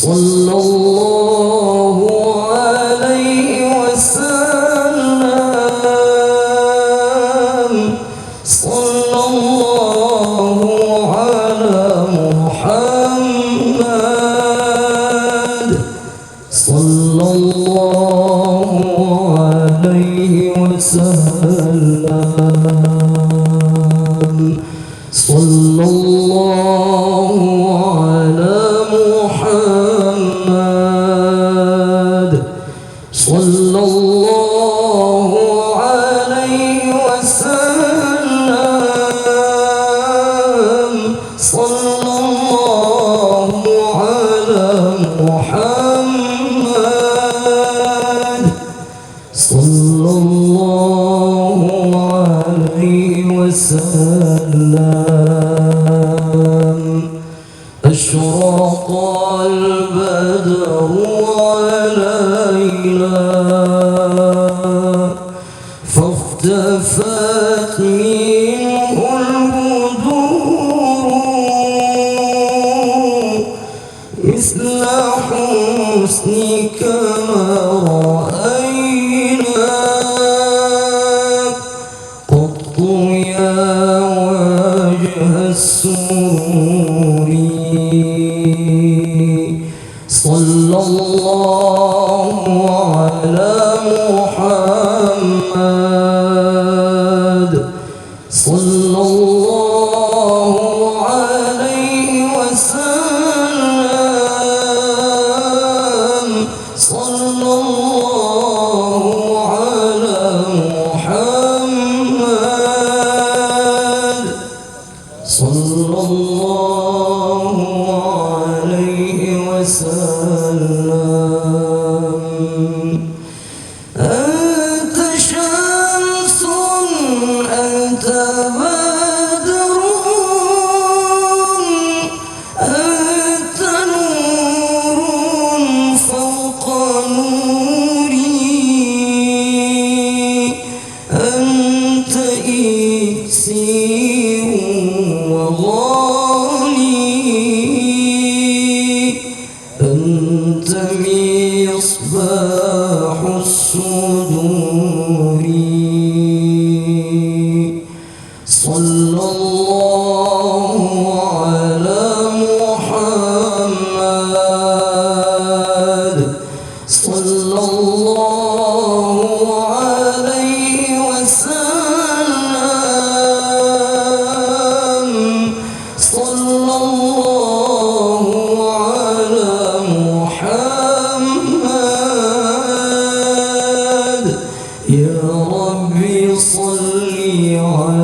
صلى الله عليه وسلم صلى الله على محمد صلى الله عليه وسلم صلى الله على محمد صلى الله عليه وسلم صلى الله على محمد صلى الله عليه وسلم أشرق البدر علينا فاختفت منه البدور مثل حسنك ما رأينا قط يا وجه السرور صلى الله على محمد صلى الله عليه وسلم صلى الله على محمد صلى الله عليه وسلم أنت شمس أنت بدر أنت نور فوق نوري أنت إكسير وغالي أنت مصباح الصدور صلى الله على محمد صلى الله عليه وسلم صلى الله على محمد يا ربي صل على